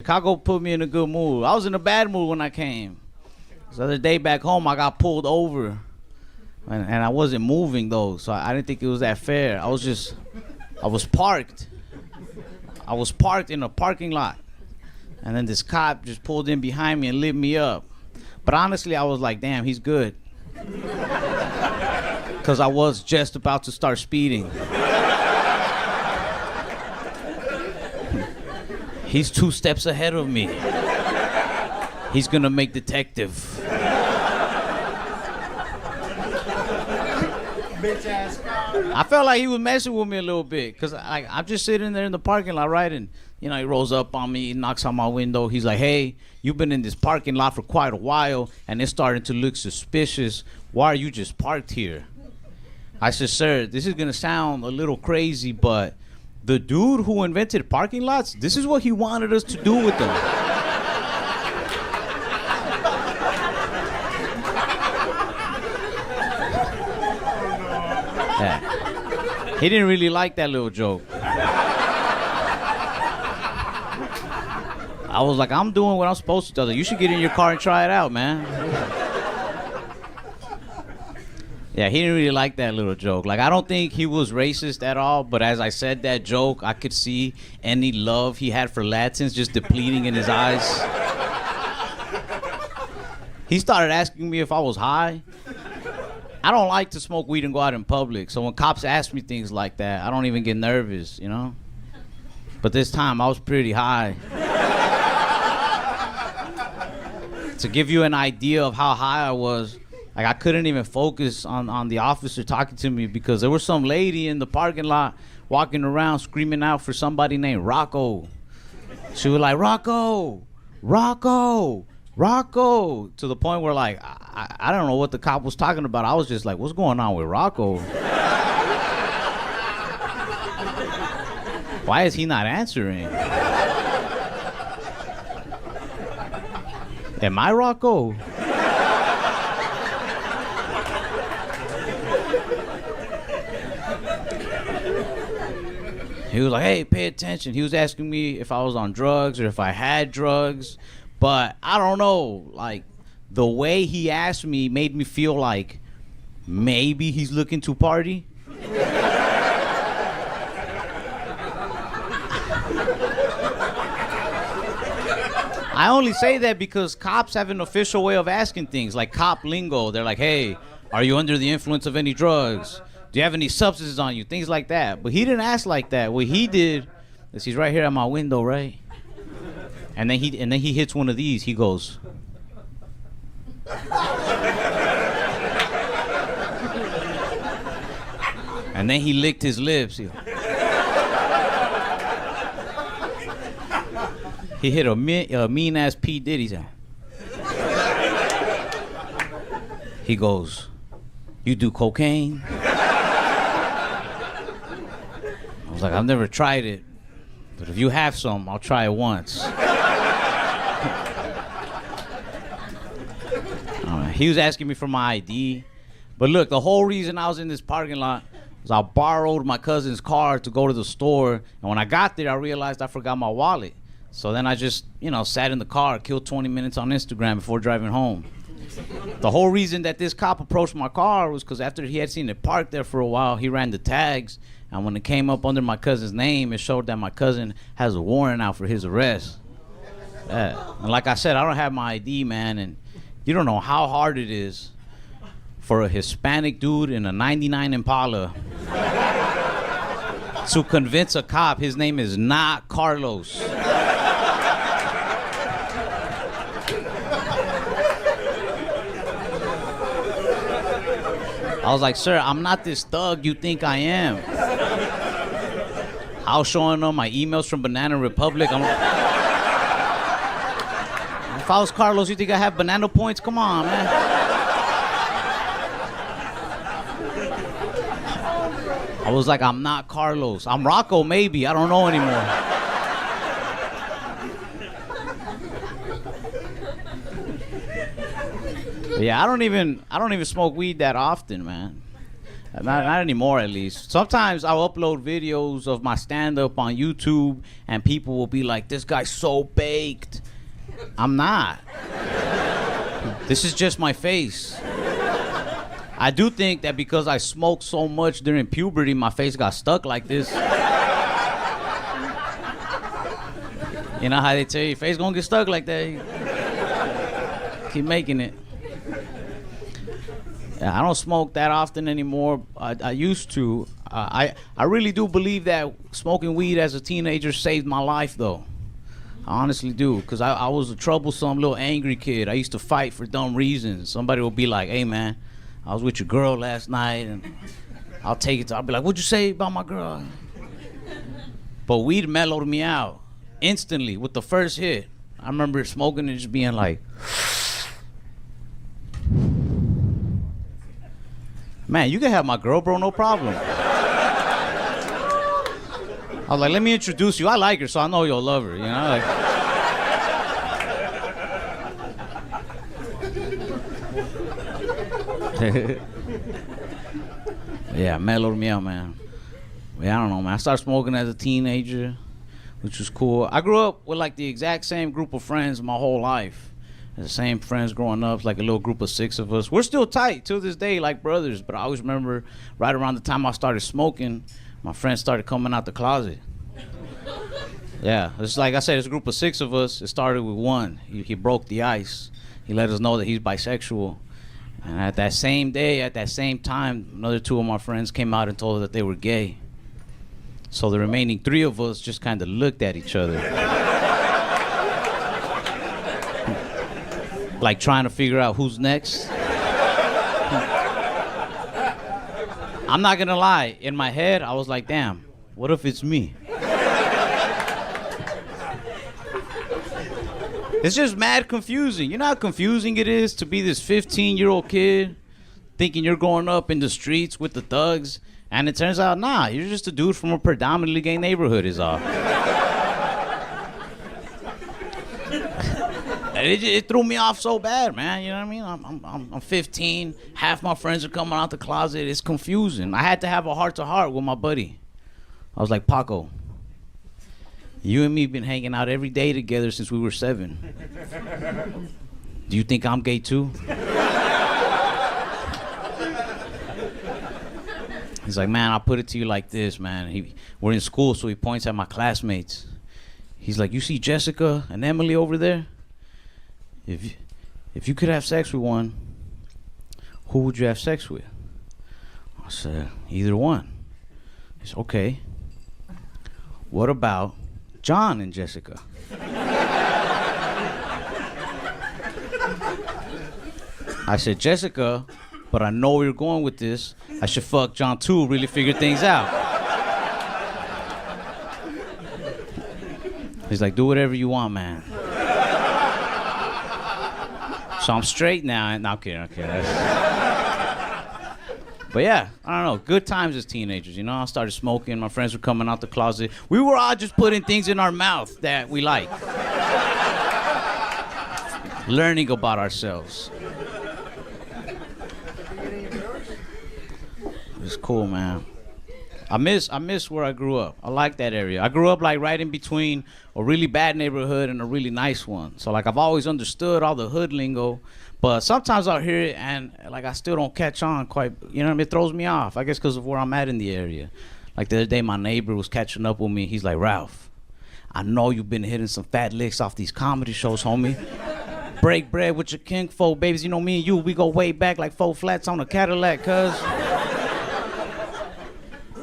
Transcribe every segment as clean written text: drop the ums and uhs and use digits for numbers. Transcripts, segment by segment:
Chicago put me in a good mood. I was in a bad mood when I came. The other day back home, I got pulled over. And I wasn't moving, though, so I didn't think it was that fair. I was parked. I was parked in a parking lot. And then this cop just pulled in behind me and lit me up. But honestly, I was like, damn, he's good. Because I was just about to start speeding. He's 2 steps ahead of me. He's going to make detective. I felt like he was messing with me a little bit because I'm just sitting there in the parking lot, right? And, he rolls up on me, he knocks on my window. He's like, hey, you've been in this parking lot for quite a while, and it's starting to look suspicious. Why are you just parked here? I said, sir, this is going to sound a little crazy, but the dude who invented parking lots, this is what he wanted us to do with them. Yeah. He didn't really like that little joke. I was like, I'm doing what I'm supposed to do. You should get in your car and try it out, man. Yeah, he didn't really like that little joke. Like, I don't think he was racist at all, but as I said that joke, I could see any love he had for Latins just depleting in his eyes. He started asking me if I was high. I don't like to smoke weed and go out in public, so when cops ask me things like that, I don't even get nervous, But this time, I was pretty high. To give you an idea of how high I was, like I couldn't even focus on the officer talking to me because there was some lady in the parking lot walking around screaming out for somebody named Rocco. She was like, Rocco, Rocco, Rocco, to the point where like I don't know what the cop was talking about. I was just like, what's going on with Rocco? Why is he not answering? Am I Rocco? He was like, hey, pay attention. He was asking me if I was on drugs or if I had drugs. But I don't know, like, the way he asked me made me feel like maybe he's looking to party. I only say that because cops have an official way of asking things, like cop lingo. They're like, hey, are you under the influence of any drugs? Do you have any substances on you? Things like that. But he didn't ask like that. What he did is he's right here at my window, right? And then he hits one of these. He goes. And then he licked his lips. He hit a mean-ass P. Diddy. He goes, you do cocaine? I was like, I've never tried it, but if you have some, I'll try it once. He was asking me for my ID. But look, the whole reason I was in this parking lot was I borrowed my cousin's car to go to the store. And when I got there, I realized I forgot my wallet. So then I just, sat in the car, killed 20 minutes on Instagram before driving home. The whole reason that this cop approached my car was because after he had seen it parked there for a while, he ran the tags. And when it came up under my cousin's name, it showed that my cousin has a warrant out for his arrest. And like I said, I don't have my ID, man. And you don't know how hard it is for a Hispanic dude in a 99 Impala to convince a cop his name is not Carlos. I was like, sir, I'm not this thug you think I am. I was showing them my emails from Banana Republic. If I was Carlos, you think I have banana points? Come on, man. I was like, I'm not Carlos. I'm Rocco, maybe. I don't know anymore. But yeah, I don't even smoke weed that often, man. Not anymore, at least. Sometimes I'll upload videos of my stand-up on YouTube, and people will be like, "This guy's so baked." I'm not. This is just my face. I do think that because I smoked so much during puberty, my face got stuck like this. You know how they tell you, your face gonna get stuck like that. Keep making it. Yeah, I don't smoke that often anymore. I used to. I really do believe that smoking weed as a teenager saved my life, though. I honestly do, because I was a troublesome little angry kid. I used to fight for dumb reasons. Somebody would be like, "Hey, man, I was with your girl last night," and I'll take it. I'll be like, "What'd you say about my girl?" But weed mellowed me out instantly with the first hit. I remember smoking and just being like, "Man, you can have my girl, bro, no problem." I was like, "Let me introduce you. I like her, so I know you'll love her," you know? Like, yeah, mellowed me out, man. Yeah, I don't know, man. I started smoking as a teenager, which was cool. I grew up with like the exact same group of friends my whole life. The same friends growing up, like a little group of 6 of us. We're still tight till this day, like brothers. But I always remember right around the time I started smoking, my friends started coming out the closet. Yeah, it's like I said, it's a group of 6 of us. It started with one. He broke the ice. He let us know that he's bisexual. And at that same day, at that same time, another 2 of my friends came out and told us that they were gay. So the remaining 3 of us just kind of looked at each other. Like trying to figure out who's next. I'm not gonna lie, in my head, I was like, damn, what if it's me? It's just mad confusing. You know how confusing it is to be this 15-year-old kid thinking you're growing up in the streets with the thugs, and it turns out, nah, you're just a dude from a predominantly gay neighborhood is all. It threw me off so bad, man. You know what I mean? I'm 15. Half my friends are coming out the closet. It's confusing. I had to have a heart-to-heart with my buddy. I was like, "Paco, you and me been hanging out every day together since we were 7. Do you think I'm gay too?" He's like, "Man, I'll put it to you like this, man." We're in school, so he points at my classmates. He's like, "You see Jessica and Emily over there? If you could have sex with one, who would you have sex with?" I said, "Either one." He said, "Okay. What about John and Jessica?" I said, "Jessica, but I know where you're going with this. I should fuck John too, really figure things out." He's like, "Do whatever you want, man." So I'm straight now. No, I'm kidding. But yeah, I don't know. Good times as teenagers, you know. I started smoking. My friends were coming out the closet. We were all just putting things in our mouth that we like. Learning about ourselves. It's cool, man. I miss where I grew up. I like that area. I grew up like right in between a really bad neighborhood and a really nice one. So like I've always understood all the hood lingo, but sometimes I'll hear it and like I still don't catch on quite. You know what I mean? It throws me off. I guess because of where I'm at in the area. Like the other day, my neighbor was catching up with me. He's like, "Ralph, I know you've been hitting some fat licks off these comedy shows, homie. Break bread with your kinfolk, babies. You know me and you, we go way back like 4 flats on a Cadillac, cuz."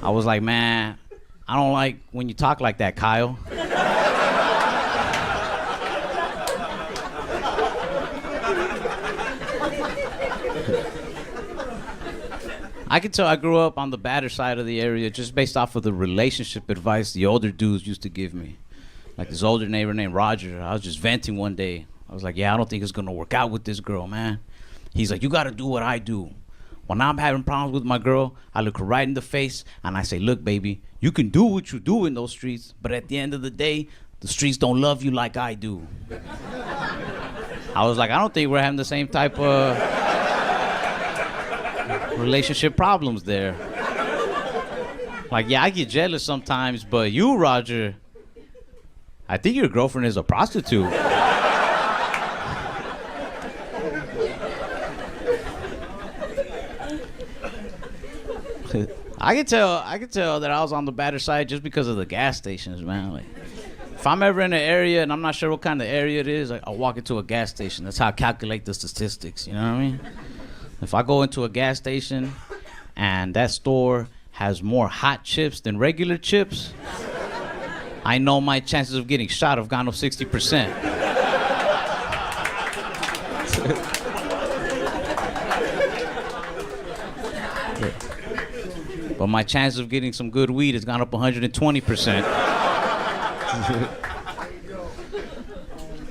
I was like, "Man, I don't like when you talk like that, Kyle." I can tell I grew up on the badder side of the area just based off of the relationship advice the older dudes used to give me. Like this older neighbor named Roger, I was just venting one day. I was like, "Yeah, I don't think it's gonna work out with this girl, man." He's like, "You gotta do what I do. When I'm having problems with my girl, I look her right in the face and I say, 'Look, baby, you can do what you do in those streets, but at the end of the day, the streets don't love you like I do.'" I was like, "I don't think we're having the same type of..." relationship problems there. Like, yeah, I get jealous sometimes, but you, Roger, I think your girlfriend is a prostitute. I could tell that I was on the better side just because of the gas stations, man. Like, if I'm ever in an area and I'm not sure what kind of area it is, I'll walk into a gas station. That's how I calculate the statistics, you know what I mean? If I go into a gas station and that store has more hot chips than regular chips, I know my chances of getting shot have gone up 60%. But my chance of getting some good weed has gone up 120%.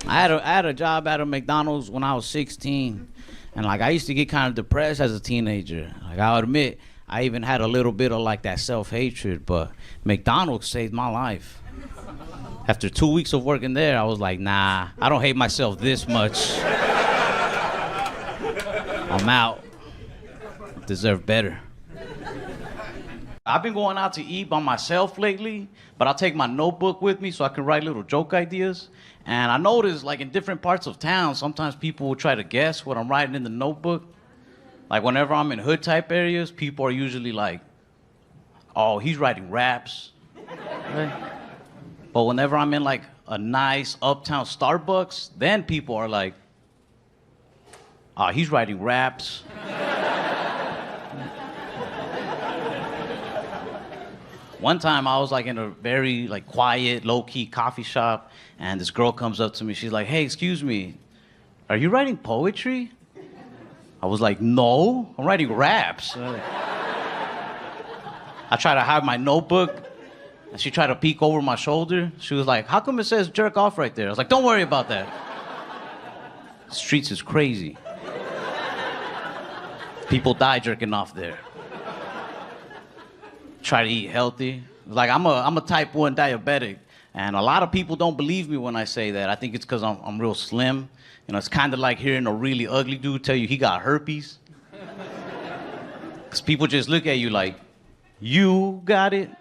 I had a job at a McDonald's when I was 16. And like I used to get kind of depressed as a teenager. Like I'll admit, I even had a little bit of like that self-hatred, but McDonald's saved my life. After 2 weeks of working there, I was like, nah, I don't hate myself this much. I'm out. I deserve better. I've been going out to eat by myself lately, but I'll take my notebook with me so I can write little joke ideas. And I noticed, like, in different parts of town, sometimes people will try to guess what I'm writing in the notebook. Like, whenever I'm in hood-type areas, people are usually like, oh, he's writing raps. Right? But whenever I'm in, like, a nice uptown Starbucks, then people are like, oh, he's writing raps. One time I was like in a very like quiet, low-key coffee shop, and this girl comes up to me. She's like, hey, excuse me, are you writing poetry? I was like, no, I'm writing raps. I tried to hide my notebook, and she tried to peek over my shoulder. She was like, how come it says jerk off right there? I was like, don't worry about that. The streets is crazy. People die jerking off there. Try to eat healthy. Like I'm a type 1 diabetic, and a lot of people don't believe me when I say that. I think it's because I'm real slim. You know, it's kind of like hearing a really ugly dude tell you he got herpes. Because people just look at you like, you got it?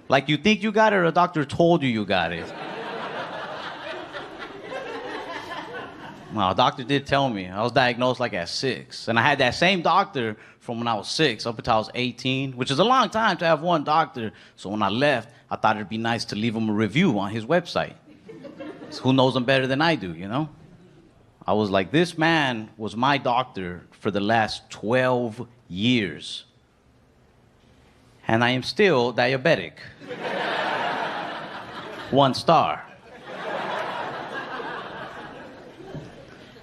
Like you think you got it or a doctor told you you got it? Well, a doctor did tell me. I was diagnosed like at 6. And I had that same doctor from when I was 6 up until I was 18, which is a long time to have one doctor. So when I left, I thought it'd be nice to leave him a review on his website. So who knows him better than I do, you know? I was like, this man was my doctor for the last 12 years. And I am still diabetic. 1 star.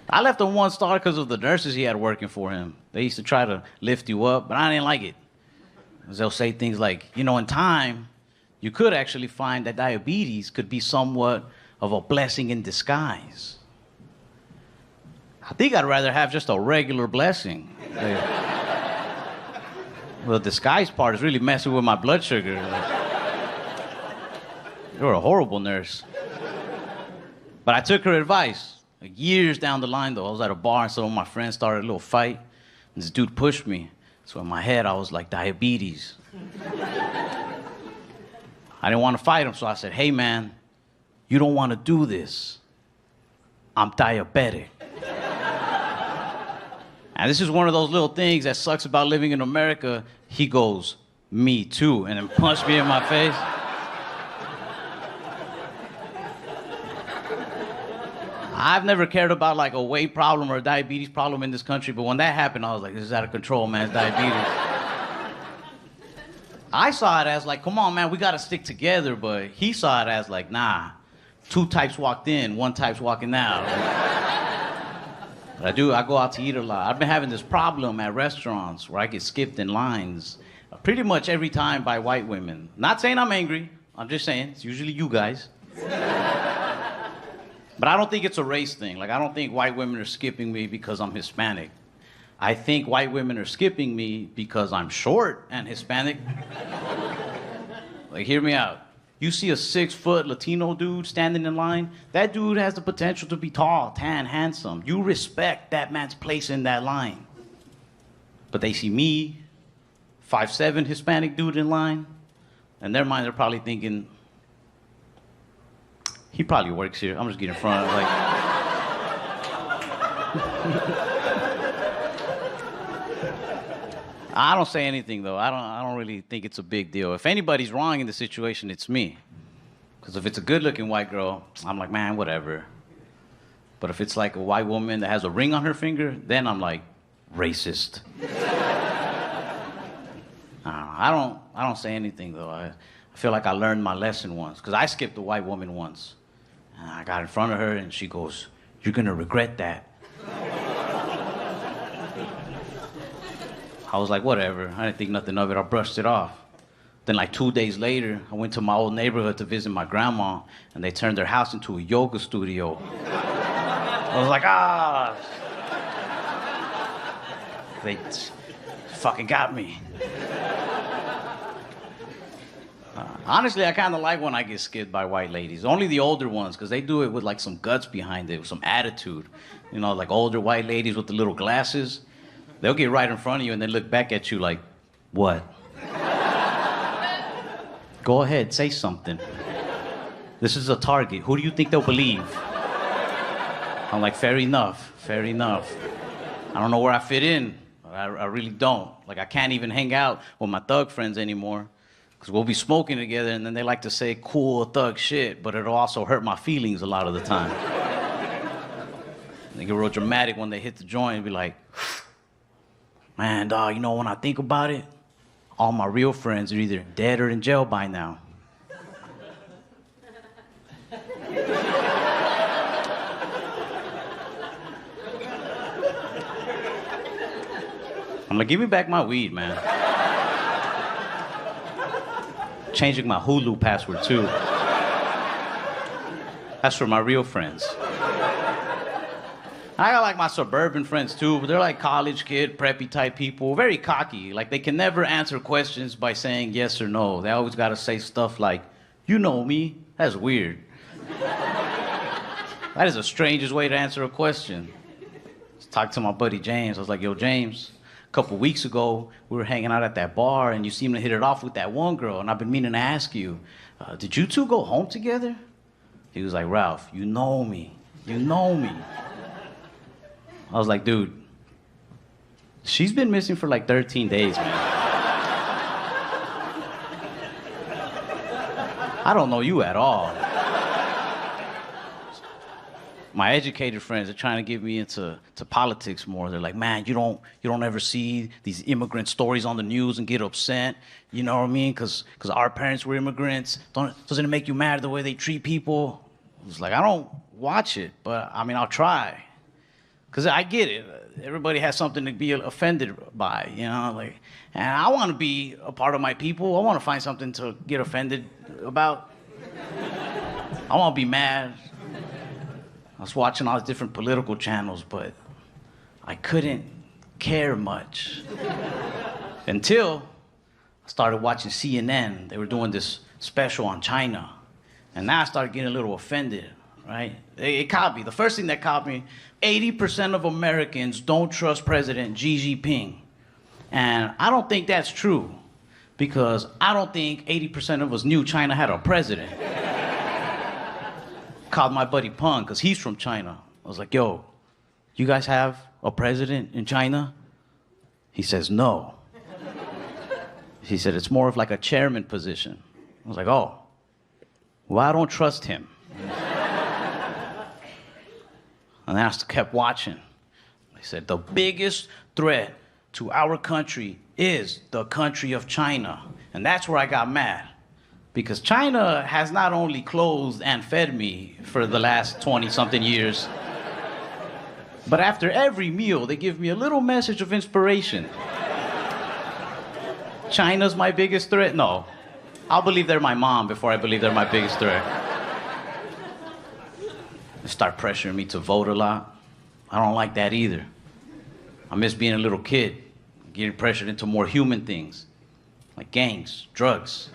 I left him 1 star because of the nurses he had working for him. They used to try to lift you up, but I didn't like it. Because they'll say things like, you know, in time, you could actually find that diabetes could be somewhat of a blessing in disguise. I think I'd rather have just a regular blessing. Well, the disguise part is really messing with my blood sugar. You're a horrible nurse. But I took her advice. Like years down the line, though, I was at a bar and some of my friends started a little fight. And this dude pushed me. So in my head, I was like, diabetes. I didn't want to fight him, so I said, hey, man, you don't want to do this. I'm diabetic. And this is one of those little things that sucks about living in America. He goes, me too, and then punched me in my face. I've never cared about like a weight problem or a diabetes problem in this country, but when that happened, I was like, this is out of control, man, it's diabetes. I saw it as like, come on, man, we gotta stick together, but he saw it as like, nah, 2 types walked in, 1 type's walking out. But I go out to eat a lot. I've been having this problem at restaurants where I get skipped in lines pretty much every time by white women. Not saying I'm angry, I'm just saying, it's usually you guys. But I don't think it's a race thing. Like, I don't think white women are skipping me because I'm Hispanic. I think white women are skipping me because I'm short and Hispanic. Like, hear me out. You see a 6-foot Latino dude standing in line, that dude has the potential to be tall, tan, handsome. You respect that man's place in that line. But they see me, 5'7" Hispanic dude in line. In their mind, they're probably thinking, he probably works here. I'm just getting in front of like. I don't say anything though. I don't really think it's a big deal. If anybody's wrong in the situation, it's me. Because if it's a good-looking white girl, I'm like, man, whatever. But if it's like a white woman that has a ring on her finger, then I'm like, racist. I don't say anything though. I feel like I learned my lesson once. Because I skipped a white woman once. And I got in front of her and she goes, "You're gonna regret that." I was like, whatever. I didn't think nothing of it. I brushed it off. Then like 2 days later, I went to my old neighborhood to visit my grandma, and they turned their house into a yoga studio. I was like, ah. They fucking got me. Honestly, I kind of like when I get skipped by white ladies. Only the older ones, because they do it with like some guts behind it, with some attitude. You know, like older white ladies with the little glasses. They'll get right in front of you and then look back at you like, what? Go ahead, say something. This is a target. Who do you think they'll believe? I'm like, fair enough, fair enough. I don't know where I fit in. I really don't. Like, I can't even hang out with my thug friends anymore. Because we'll be smoking together, and then they like to say cool thug shit, but it'll also hurt my feelings a lot of the time. They get real dramatic when they hit the joint and be like, man, dog, you know, when I think about it, all my real friends are either dead or in jail by now. I'm like, give me back my weed, man. Changing my Hulu password, too. That's for my real friends. I got like my suburban friends too, but they're like college kid, preppy type people, very cocky. Like they can never answer questions by saying yes or no. They always gotta say stuff like, you know me. That's weird. That is the strangest way to answer a question. Just talked to my buddy James. I was like, yo, James, a couple weeks ago, we were hanging out at that bar and you seemed to hit it off with that one girl, and I've been meaning to ask you, did you two go home together? He was like, Ralph, you know me. You know me. I was like, dude, she's been missing for like 13 days, man. I don't know you at all. My educated friends are trying to get me into politics more. They're like, man, you don't ever see these immigrant stories on the news and get upset. You know what I mean? Because our parents were immigrants. Doesn't it make you mad the way they treat people? I was like, I don't watch it, but I mean, I'll try. Because I get it. Everybody has something to be offended by, you know? Like, and I want to be a part of my people. I want to find something to get offended about. I want to be mad. I was watching all the different political channels, but I couldn't care much. Until I started watching CNN. They were doing this special on China. And now I started getting a little offended, right? It caught me. The first thing that caught me, 80% of Americans don't trust President Xi Jinping. And I don't think that's true, because I don't think 80% of us knew China had a president. Called my buddy Peng, because he's from China. I was like, yo, you guys have a president in China? He says, no. He said, it's more of like a chairman position. I was like, oh, well, I don't trust him. And then I kept watching. They said, the biggest threat to our country is the country of China. And that's where I got mad. Because China has not only clothed and fed me for the last 20-something years, but after every meal, they give me a little message of inspiration. China's my biggest threat? No. I'll believe they're my mom before I believe they're my biggest threat. They start pressuring me to vote a lot. I don't like that either. I miss being a little kid, getting pressured into more human things, like gangs, drugs.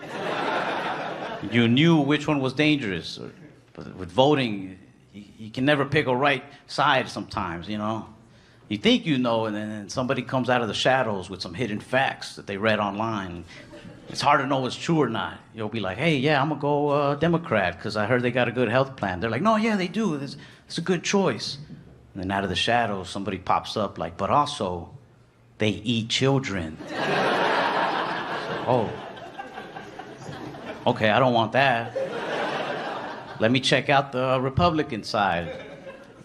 You knew which one was dangerous. But with voting, you can never pick a right side sometimes, you know? You think you know, and then somebody comes out of the shadows with some hidden facts that they read online. It's hard to know what's true or not. You'll be like, hey, yeah, I'm gonna go Democrat because I heard they got a good health plan. They're like, no, yeah, they do. It's a good choice. And then out of the shadows, somebody pops up like, but also, they eat children. Oh. Okay, I don't want that. Let me check out the Republican side.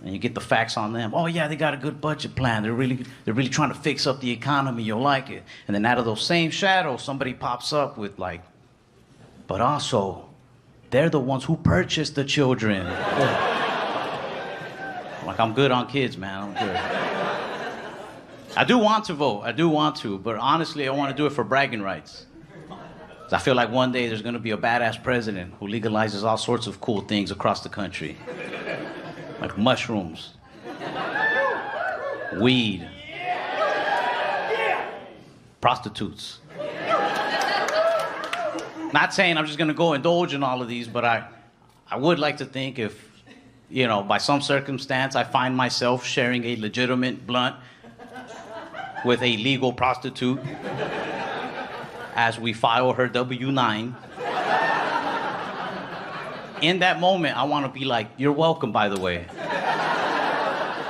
And you get the facts on them. Oh yeah, they got a good budget plan. They're really trying to fix up the economy. You'll like it. And then out of those same shadows, somebody pops up with like, but also, they're the ones who purchased the children. Like, I'm good on kids, man. I'm good. I do want to vote. I do want to. But honestly, I want to do it for bragging rights. I feel like one day there's going to be a badass president who legalizes all sorts of cool things across the country. Like mushrooms, weed, prostitutes. Not saying I'm just going to go indulge in all of these, but I would like to think if, you know, by some circumstance I find myself sharing a legitimate blunt with a legal prostitute as we file her W-9. In that moment, I want to be like, you're welcome, by the way.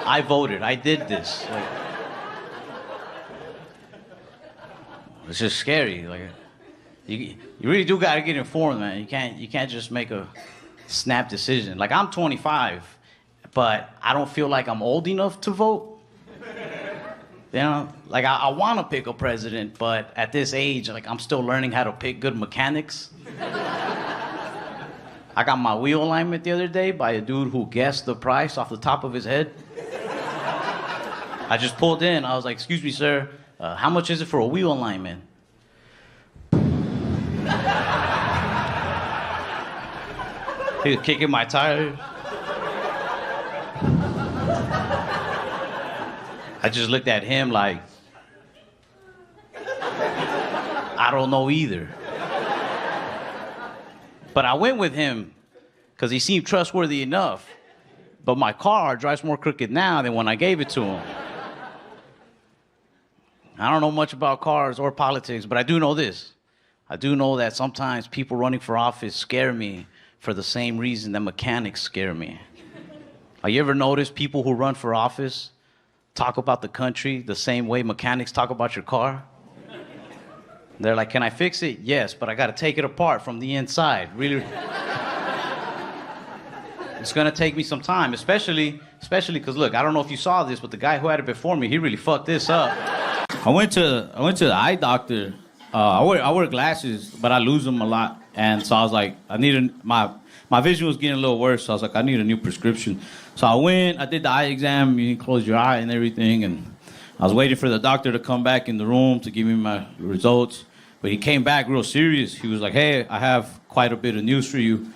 I voted. I did this. Like, it's just scary. Like, you really do got to get informed, man. You can't just make a snap decision. Like, I'm 25, but I don't feel like I'm old enough to vote. You know, like I want to pick a president, but at this age, like I'm still learning how to pick good mechanics. I got my wheel alignment the other day by a dude who guessed the price off the top of his head. I just pulled in. I was like, excuse me, sir, how much is it for a wheel alignment? He was kicking my tires. I just looked at him like, I don't know either. But I went with him because he seemed trustworthy enough. But my car drives more crooked now than when I gave it to him. I don't know much about cars or politics, but I do know this. I do know that sometimes people running for office scare me for the same reason that mechanics scare me. Have you ever noticed people who run for office talk about the country the same way mechanics talk about your car? They're like, can I fix it? Yes, but I got to take it apart from the inside. Really, it's going to take me some time, especially because, look, I don't know if you saw this, but the guy who had it before me, he really fucked this up. I went to the eye doctor. I wear glasses, but I lose them a lot. And so I was like, my vision was getting a little worse. So I was like, I need a new prescription. So I went, I did the eye exam, you close your eye and everything, and I was waiting for the doctor to come back in the room to give me my results. But he came back real serious. He was like, hey, I have quite a bit of news for you.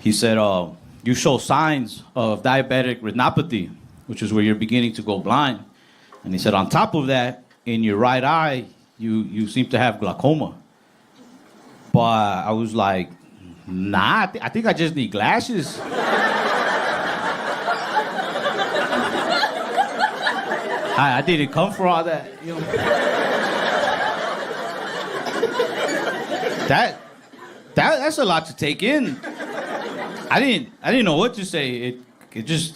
He said, you show signs of diabetic retinopathy, which is where you're beginning to go blind. And he said, on top of that, in your right eye, you seem to have glaucoma. But I was like, nah, I think I just need glasses. I didn't come for all that, you know. That's a lot to take in. I didn't know what to say.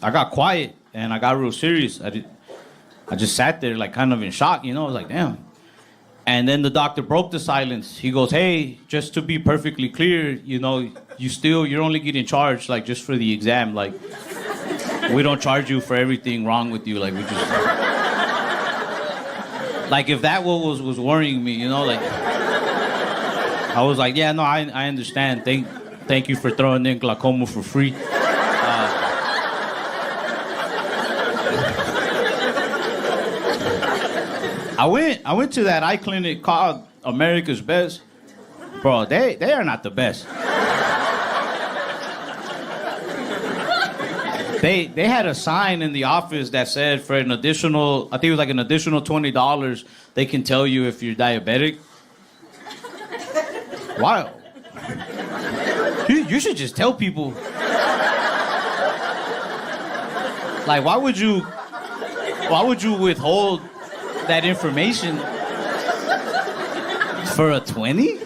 I got quiet and I got real serious. I just sat there like kind of in shock, you know. I was like, damn. And then the doctor broke the silence. He goes, hey, just to be perfectly clear, you know, you're only getting charged like just for the exam. Like, we don't charge you for everything wrong with you. Like, we just, like if that was worrying me, you know, like, I was like, yeah, no, I understand. Thank you for throwing in glaucoma for free. I went to that eye clinic called America's Best. Bro, they are not the best. They had a sign in the office that said for an additional, I think it was like an additional $20, they can tell you if you're diabetic. Wow. You should just tell people. Like, why would you Why would you withhold that information for a 20?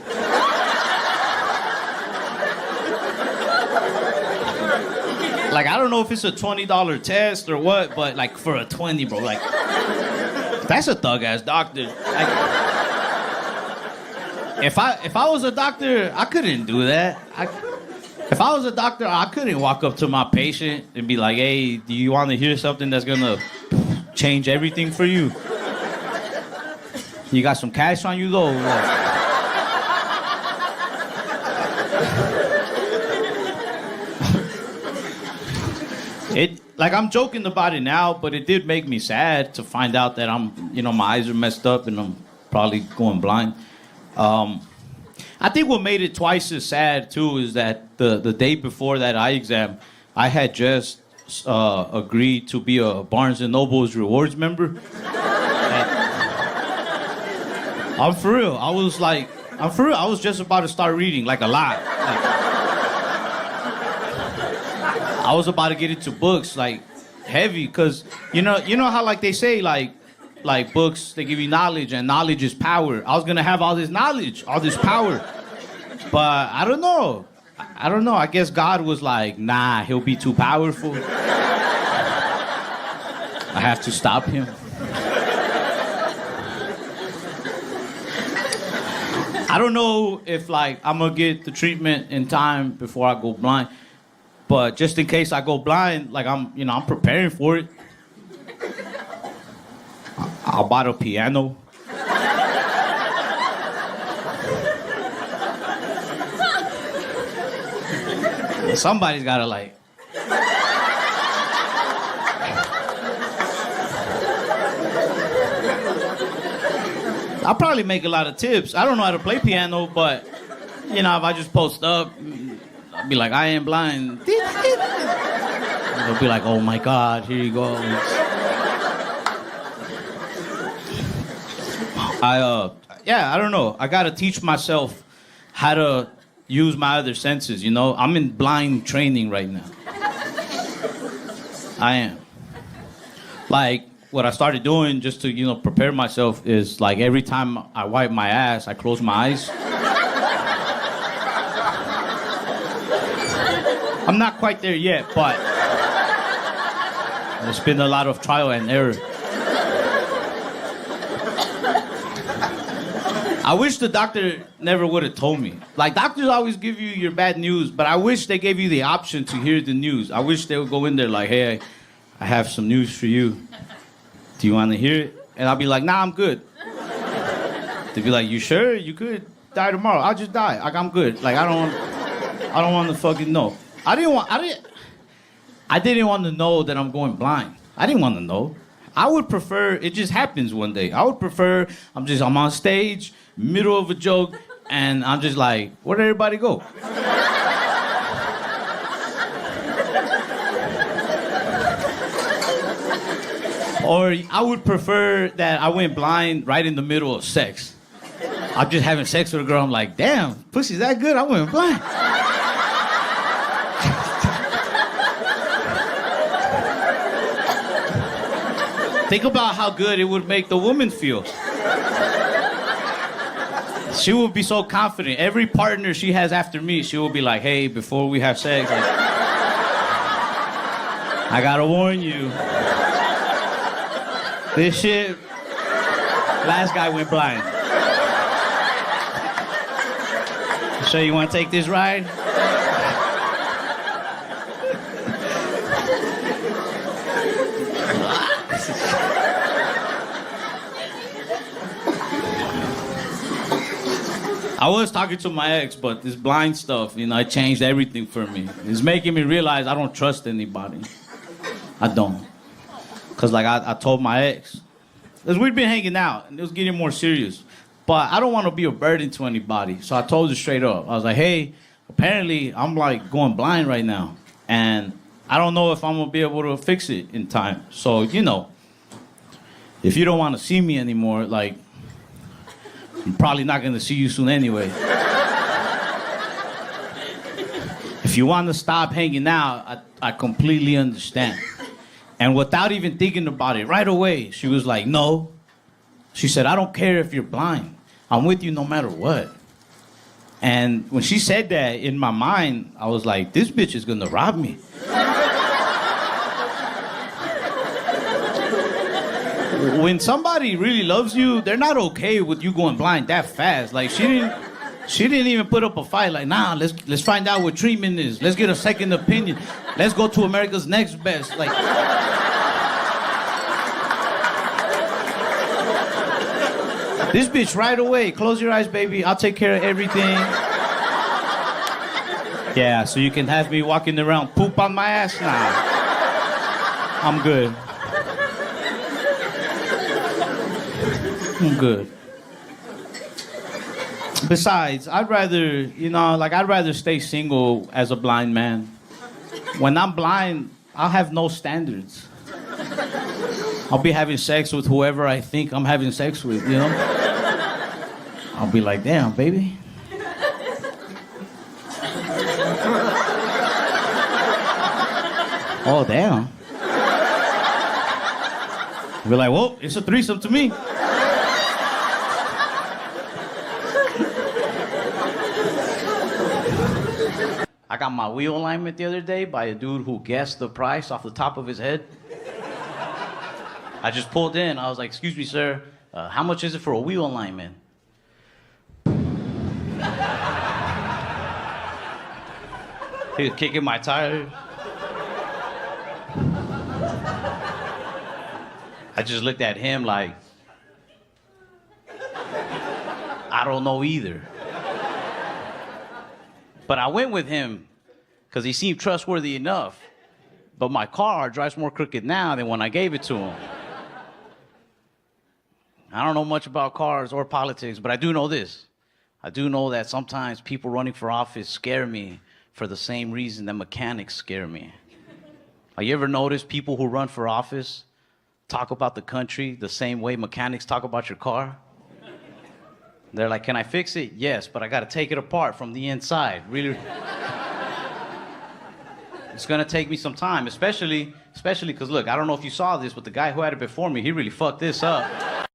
Like, I don't know if it's a $20 test or what, but like for a 20, bro, like, that's a thug ass doctor. Like, if I was a doctor, I couldn't do that. If I was a doctor, I couldn't walk up to my patient and be like, hey, do you want to hear something that's gonna change everything for you? You got some cash on you though? Like, I'm joking about it now, but it did make me sad to find out that my eyes are messed up and I'm probably going blind. I think what made it twice as sad, too, is that the day before that eye exam, I had just agreed to be a Barnes & Noble's Rewards member. I'm for real. I was just about to start reading, like, a lot. I was about to get into books, like, heavy, because, you know how, like, they say, like books, they give you knowledge, and knowledge is power. I was going to have all this knowledge, all this power. But I don't know. I guess God was like, nah, he'll be too powerful. I have to stop him. I don't know if, like, I'm going to get the treatment in time before I go blind. But just in case I go blind, like, I'm preparing for it. I'll buy a piano. Somebody's gotta, like... I'll probably make a lot of tips. I don't know how to play piano, but, if I just post up, I'll be like, I am blind. They'll be like, oh my God, here you go. I don't know. I gotta teach myself how to use my other senses, I'm in blind training right now. I am. Like, what I started doing just to, prepare myself is, like, every time I wipe my ass, I close my eyes. I'm not quite there yet, but there's been a lot of trial and error. I wish the doctor never would have told me. Like, doctors always give you your bad news, but I wish they gave you the option to hear the news. I wish they would go in there like, hey, I have some news for you. Do you want to hear it? And I'll be like, nah, I'm good. They'd be like, you sure? You could die tomorrow. I'll just die. Like, I'm good. Like, I don't want to fucking know. I didn't want to know that I'm going blind. I didn't want to know. I would prefer it just happens one day. I would prefer I'm on stage, middle of a joke, and I'm just like, where'd everybody go? Or I would prefer that I went blind right in the middle of sex. I'm just having sex with a girl. I'm like, damn, pussy's that good? I went blind. Think about how good it would make the woman feel. She would be so confident. Every partner she has after me, she will be like, hey, before we have sex, like, I gotta warn you. This shit, last guy went blind. So you wanna take this ride? I was talking to my ex, but this blind stuff, it changed everything for me. It's making me realize I don't trust anybody. I don't. Because, like, I told my ex, because we'd been hanging out, and it was getting more serious. But I don't want to be a burden to anybody. So I told her straight up. I was like, hey, apparently I'm, like, going blind right now. And I don't know if I'm going to be able to fix it in time. So, if you don't want to see me anymore, like, I'm probably not going to see you soon anyway. If you want to stop hanging out, I completely understand. And without even thinking about it, right away, she was like, no. She said, I don't care if you're blind. I'm with you no matter what. And when she said that, in my mind, I was like, this bitch is gonna rob me. When somebody really loves you, they're not okay with you going blind that fast. Like, she didn't even put up a fight. Like, nah, let's find out what treatment is. Let's get a second opinion. Let's go to America's Next Best. Like, this bitch right away. Close your eyes, baby. I'll take care of everything. Yeah, so you can have me walking around poop on my ass? Nah, I'm good. I'm good. Besides, I'd rather stay single as a blind man. When I'm blind, I'll have no standards. I'll be having sex with whoever I think I'm having sex with, you know? I'll be like, damn, baby. Oh, damn. I'll be like, well, it's a threesome to me. I got my wheel alignment the other day by a dude who guessed the price off the top of his head. I just pulled in. I was like, excuse me, sir, how much is it for a wheel alignment? He was kicking my tires. I just looked at him like, I don't know either. But I went with him because he seemed trustworthy enough. But my car drives more crooked now than when I gave it to him. I don't know much about cars or politics, but I do know this. I do know that sometimes people running for office scare me for the same reason that mechanics scare me. Have you ever noticed people who run for office talk about the country the same way mechanics talk about your car? They're like, can I fix it? Yes, but I got to take it apart from the inside. Really, it's going to take me some time, especially because, look, I don't know if you saw this, but the guy who had it before me, he really fucked this up.